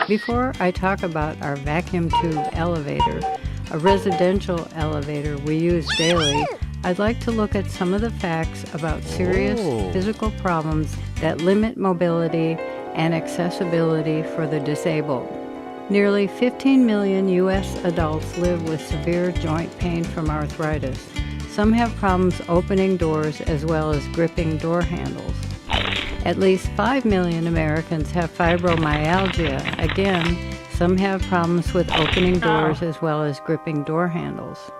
Before I talk about our vacuum tube elevator, a residential elevator we use daily, I'd like to look at some of the facts about serious physical problems that limit mobility and accessibility for the disabled. Nearly 15 million U.S. adults live with severe joint pain from arthritis. Some have problems opening doors as well as gripping door handles. At least 5 million Americans have fibromyalgia. Again, some have problems with opening doors as well as gripping door handles.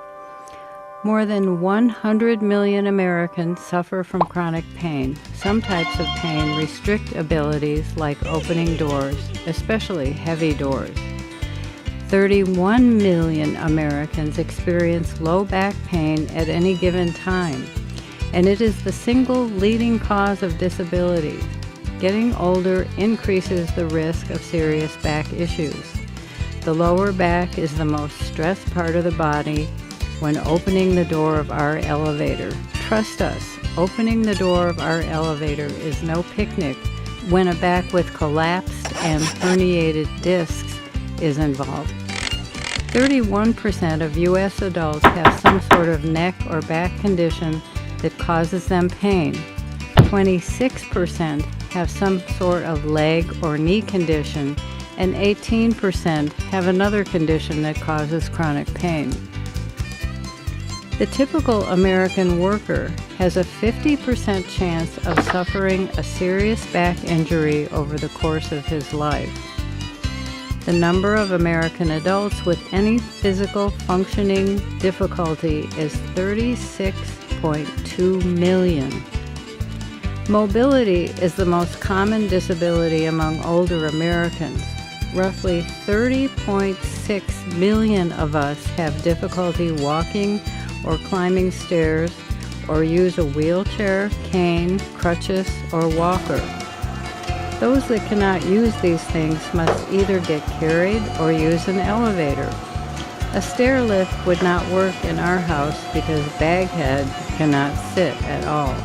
More than 100 million Americans suffer from chronic pain. Some types of pain restrict abilities like opening doors, especially heavy doors. 31 million Americans experience low back pain at any given time, and it is the single leading cause of disability. Getting older increases the risk of serious back issues. The lower back is the most stressed part of the body when opening the door of our elevator. Trust us, opening the door of our elevator is no picnic when a back with collapsed and herniated discs is involved. 31% of U.S. adults have some sort of neck or back condition that causes them pain. 26% have some sort of leg or knee condition, and 18% have another condition that causes chronic pain. The typical American worker has a 50% chance of suffering a serious back injury over the course of his life. The number of American adults with any physical functioning difficulty is 36.2 million. Mobility is the most common disability among older Americans. Roughly 30.6 million of us have difficulty walking or climbing stairs, or use a wheelchair, cane, crutches, or walker. Those that cannot use these things must either get carried or use an elevator. A stair lift would not work in our house because Baghead cannot sit at all.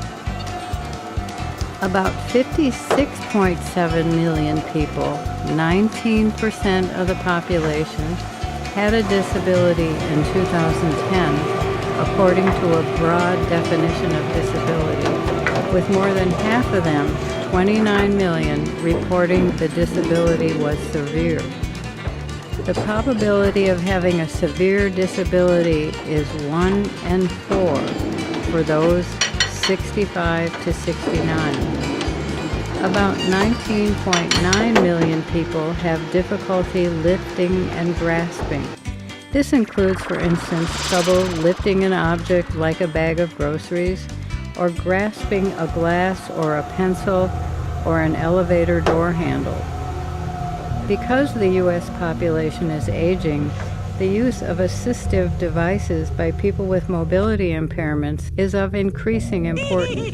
About 56.7 million people, 19% of the population, had a disability in 2010, according to a broad definition of disability, with more than half of them, 29 million, reporting the disability was severe. The probability of having a severe disability is 1 in 4 for those 65 to 69. About 19.9 million people have difficulty lifting and grasping. This includes, for instance, trouble lifting an object like a bag of groceries, or grasping a glass or a pencil or an elevator door handle. Because the U.S. population is aging, the use of assistive devices by people with mobility impairments is of increasing importance.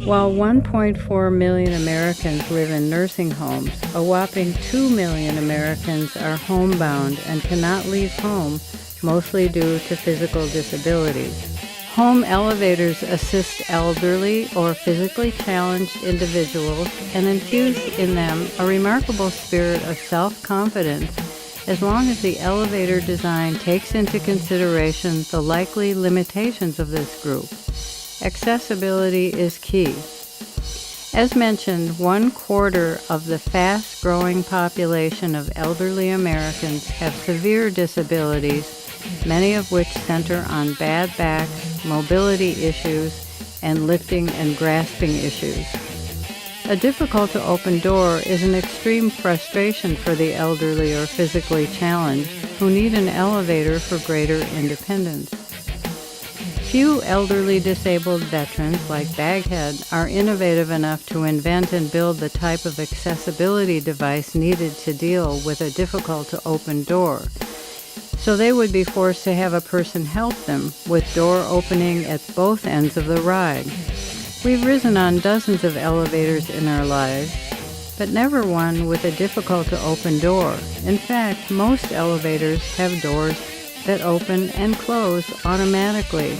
While 1.4 million Americans live in nursing homes, a whopping 2 million Americans are homebound and cannot leave home, mostly due to physical disabilities. Home elevators assist elderly or physically challenged individuals and infuse in them a remarkable spirit of self-confidence, as long as the elevator design takes into consideration the likely limitations of this group. Accessibility is key. As mentioned, 1/4 of the fast-growing population of elderly Americans have severe disabilities, many of which center on bad backs, mobility issues, and lifting and grasping issues. A difficult-to-open door is an extreme frustration for the elderly or physically challenged who need an elevator for greater independence. Few elderly disabled veterans like Baghead are innovative enough to invent and build the type of accessibility device needed to deal with a difficult-to-open door, so they would be forced to have a person help them with door opening at both ends of the ride. We've risen on dozens of elevators in our lives, but never one with a difficult-to-open door. In fact, most elevators have doors that open and close automatically.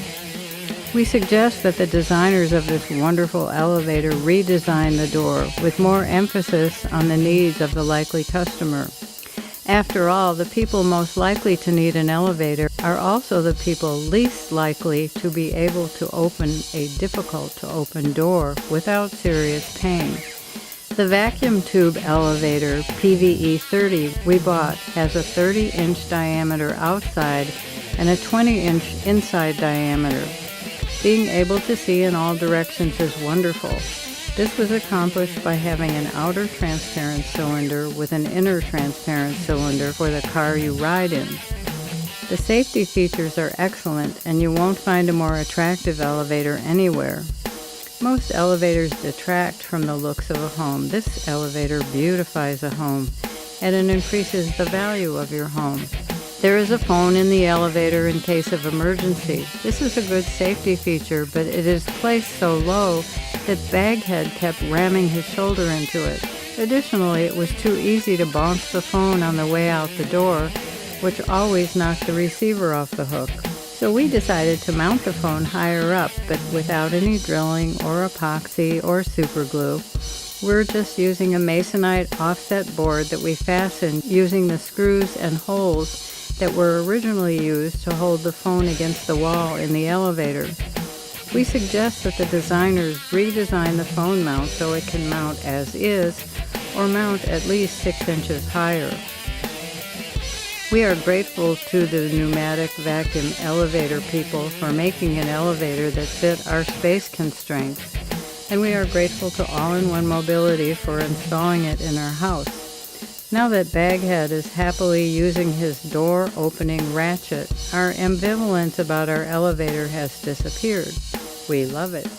We suggest that the designers of this wonderful elevator redesign the door with more emphasis on the needs of the likely customer. After all, the people most likely to need an elevator are also the people least likely to be able to open a difficult-to-open door without serious pain. The vacuum tube elevator, PVE30, we bought has a 30-inch diameter outside and a 20-inch inside diameter. Being able to see in all directions is wonderful. This was accomplished by having an outer transparent cylinder with an inner transparent cylinder for the car you ride in. The safety features are excellent, and you won't find a more attractive elevator anywhere. Most elevators detract from the looks of a home. This elevator beautifies a home, and it increases the value of your home. There is a phone in the elevator in case of emergency. This is a good safety feature, but it is placed so low that Baghead kept ramming his shoulder into it. Additionally, it was too easy to bounce the phone on the way out the door, which always knocked the receiver off the hook. So we decided to mount the phone higher up, but without any drilling or epoxy or superglue. We're just using a masonite offset board that we fastened using the screws and holes that were originally used to hold the phone against the wall in the elevator. We suggest that the designers redesign the phone mount so it can mount as is, or mount at least 6 inches higher. We are grateful to the Pneumatic vacuum elevator people for making an elevator that fit our space constraints, and we are grateful to All-in-One Mobility for installing it in our house. Now that Baghead is happily using his door-opening ratchet, our ambivalence about our elevator has disappeared. We love it.